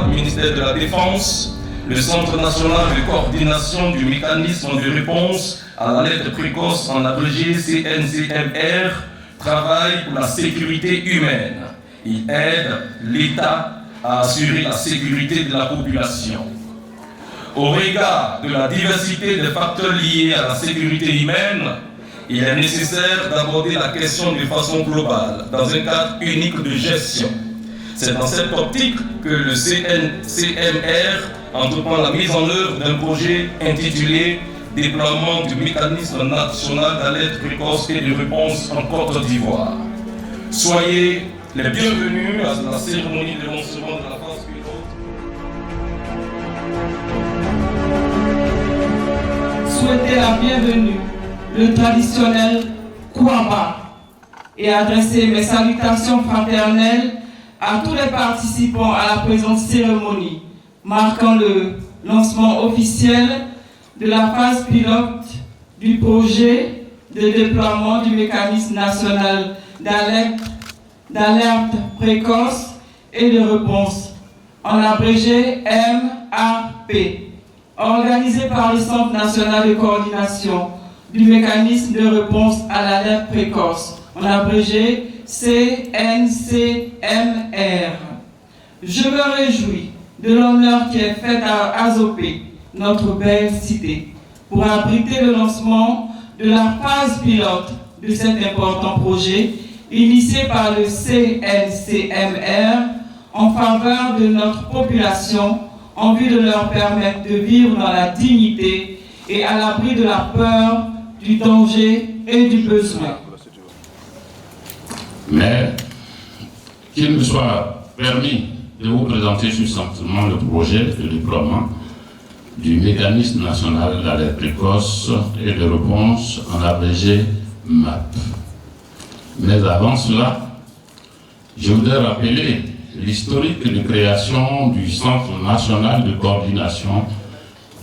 d'État, ministère de la Défense, le Centre national de coordination du mécanisme de réponse à l'alerte précoce, en abrégé CNCMR, travaille pour la sécurité humaine. Il aide l'État à assurer la sécurité de la population. Au regard de la diversité des facteurs liés à la sécurité humaine, il est nécessaire d'aborder la question de façon globale, dans un cadre unique de gestion. C'est dans cette optique que le CNCMR entreprend la mise en œuvre d'un projet intitulé « Déploiement du mécanisme national d'alerte précoce et de réponse en Côte d'Ivoire ». Soyez les bienvenus à la cérémonie de lancement de la phase pilote. Souhaiter la bienvenue, le traditionnel Kouamba, et adresser mes salutations fraternelles à tous les participants à la présente cérémonie, marquant le lancement officiel de la phase pilote du projet de déploiement du mécanisme national d'alerte précoce et de réponse, en abrégé MAP, organisé par le Centre national de coordination du mécanisme de réponse à l'alerte précoce, en abrégé CNCMR. Je me réjouis de l'honneur qui est fait à Azopé, notre belle cité, pour abriter le lancement de la phase pilote de cet important projet initié par le CNCMR en faveur de notre population en vue de leur permettre de vivre dans la dignité et à l'abri de la peur, du danger et du besoin. Mais qu'il me soit permis de vous présenter succinctement le projet de déploiement du mécanisme national d'alerte précoce et de réponse, en abrégé MAP. Mais avant cela, je voudrais rappeler l'historique de création du Centre national de coordination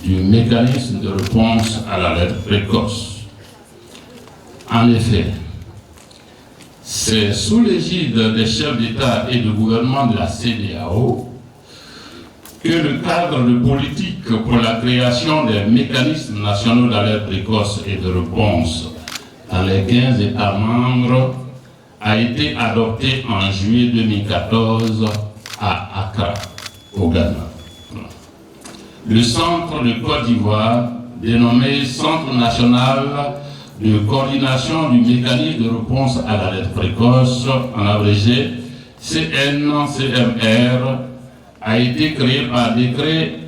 du mécanisme de réponse à l'alerte précoce. En effet, c'est sous l'égide des chefs d'État et de gouvernement de la CEDEAO que le cadre de politique pour la création des mécanismes nationaux d'alerte précoce et de réponse dans les 15 États membres a été adopté en juillet 2014 à Accra, au Ghana. Le Centre de Côte d'Ivoire, dénommé Centre national de coordination du mécanisme de réponse à l'alerte précoce, en abrégé CNCMR, a été créé par décret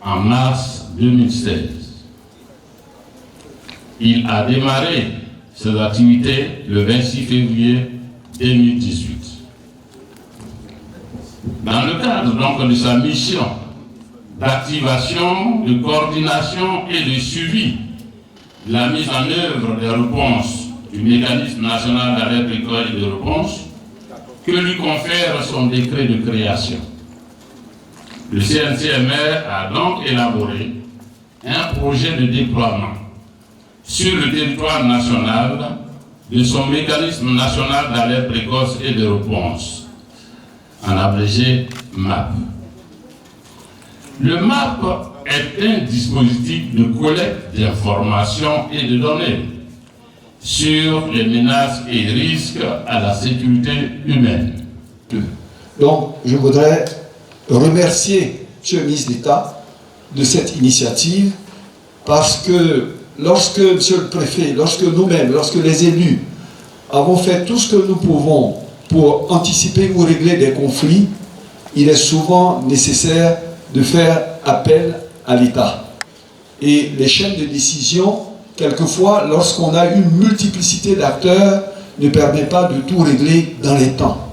en mars 2016. Il a démarré ses activités le 26 février 2018. Dans le cadre donc de sa mission d'activation, de coordination et de suivi de la mise en œuvre des réponses du mécanisme national d'alerte précoce et de réponse, que lui confère son décret de création. Le CNCMR a donc élaboré un projet de déploiement sur le territoire national de son mécanisme national d'alerte précoce et de réponse, en abrégé MAP. Le MAP est un dispositif de collecte d'informations et de données sur les menaces et risques à la sécurité humaine. Donc, je voudrais remercier M. le ministre d'État de cette initiative, parce que lorsque, M. le Préfet, lorsque nous-mêmes, lorsque les élus avons fait tout ce que nous pouvons pour anticiper ou régler des conflits, il est souvent nécessaire de faire appel à l'État. Et les chaînes de décision, quelquefois, lorsqu'on a une multiplicité d'acteurs, ne permet pas de tout régler dans les temps.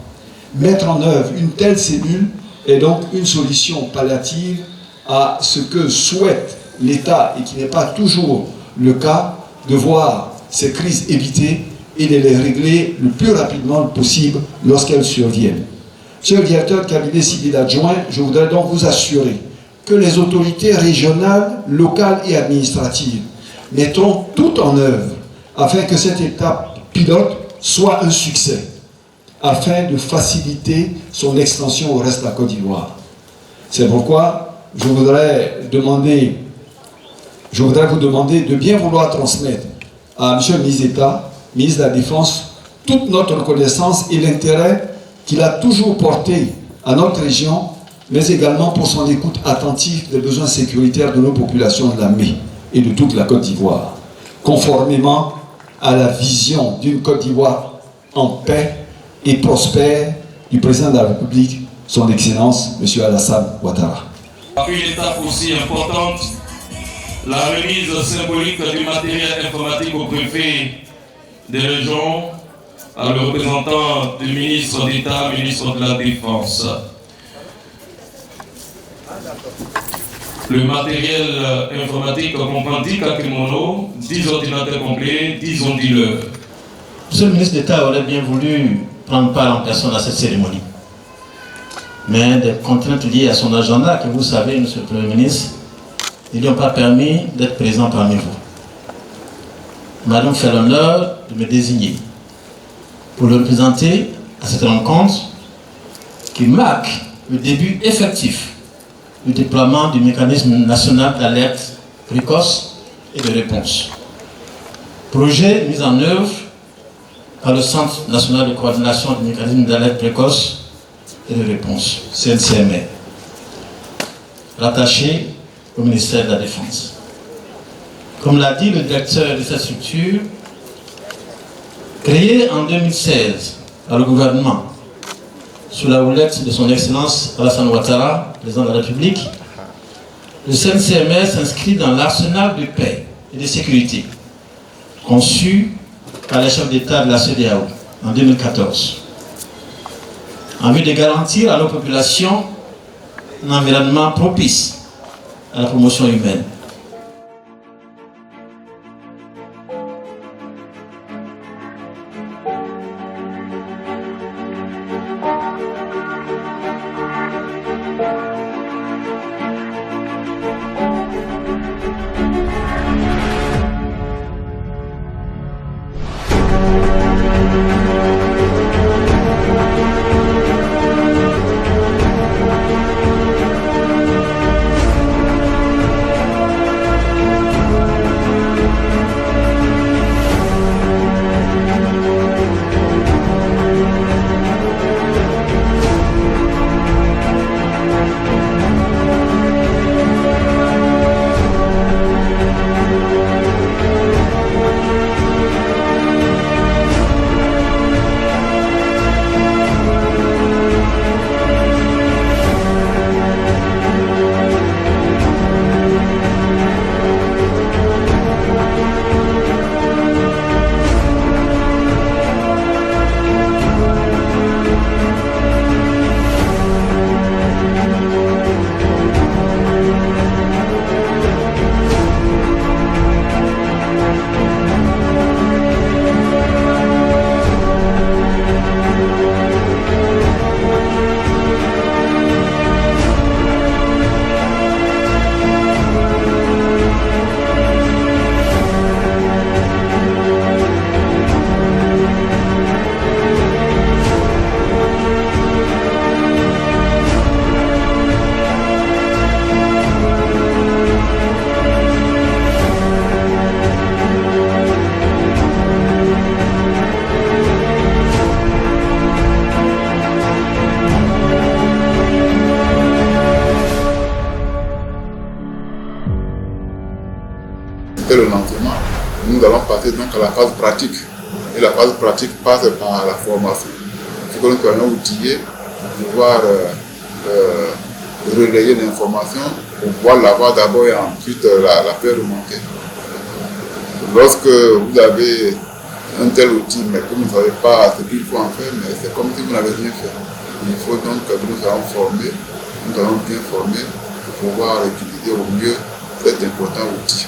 Mettre en œuvre une telle cellule est donc une solution palliative à ce que souhaite l'État, et qui n'est pas toujours le cas, de voir ces crises évitées et de les régler le plus rapidement possible lorsqu'elles surviennent. Monsieur le directeur de cabinet civil adjoint, je voudrais donc vous assurer que les autorités régionales, locales et administratives mettront tout en œuvre afin que cette étape pilote soit un succès, afin de faciliter son extension au reste de la Côte d'Ivoire. C'est pourquoi je voudrais vous demander de bien vouloir transmettre à M. le ministre d'État, ministre de la Défense, toute notre reconnaissance et l'intérêt qu'il a toujours porté à notre région, mais également pour son écoute attentive des besoins sécuritaires de nos populations de la ME et de toute la Côte d'Ivoire, conformément à la vision d'une Côte d'Ivoire en paix et prospère du président de la République, son Excellence, M. Alassane Ouattara. Une étape aussi importante, la remise symbolique du matériel informatique au préfet des régions, à le représentant du ministre d'État, ministre de la Défense. Le matériel informatique comprend 10 Kakimono, 10 ordinateurs complets, 10 onduleurs. Monsieur le ministre d'État aurait bien voulu prendre part en personne à cette cérémonie. Mais des contraintes liées à son agenda, que vous savez, monsieur le Premier ministre, ne lui ont pas permis d'être présent parmi vous. Madame fait l'honneur de me désigner pour le représenter à cette rencontre qui marque le début effectif du déploiement du mécanisme national d'alerte précoce et de réponse. Projet mis en œuvre par le Centre national de coordination du mécanisme d'alerte précoce et de réponse, CNCMR, rattaché au ministère de la Défense. Comme l'a dit le directeur de cette structure, créé en 2016 par le gouvernement, sous la houlette de son Excellence Alassane Ouattara, président de la République, le CNCMR s'inscrit dans l'arsenal de paix et de sécurité conçu par les chefs d'État de la CEDEAO en 2014, en vue de garantir à nos populations un environnement propice à la promotion humaine. Le lancement, nous allons passer donc à la phase pratique. Et la phase pratique passe par la formation. C'est que nous allons outiller pour pouvoir relayer l'information, pour pouvoir l'avoir d'abord et ensuite la faire remonter. Lorsque vous avez un tel outil, mais que vous ne savez pas ce qu'il faut en faire, mais c'est comme si vous n'avez rien fait. Il faut donc que nous allons former, nous allons bien former pour pouvoir utiliser au mieux cet important outil.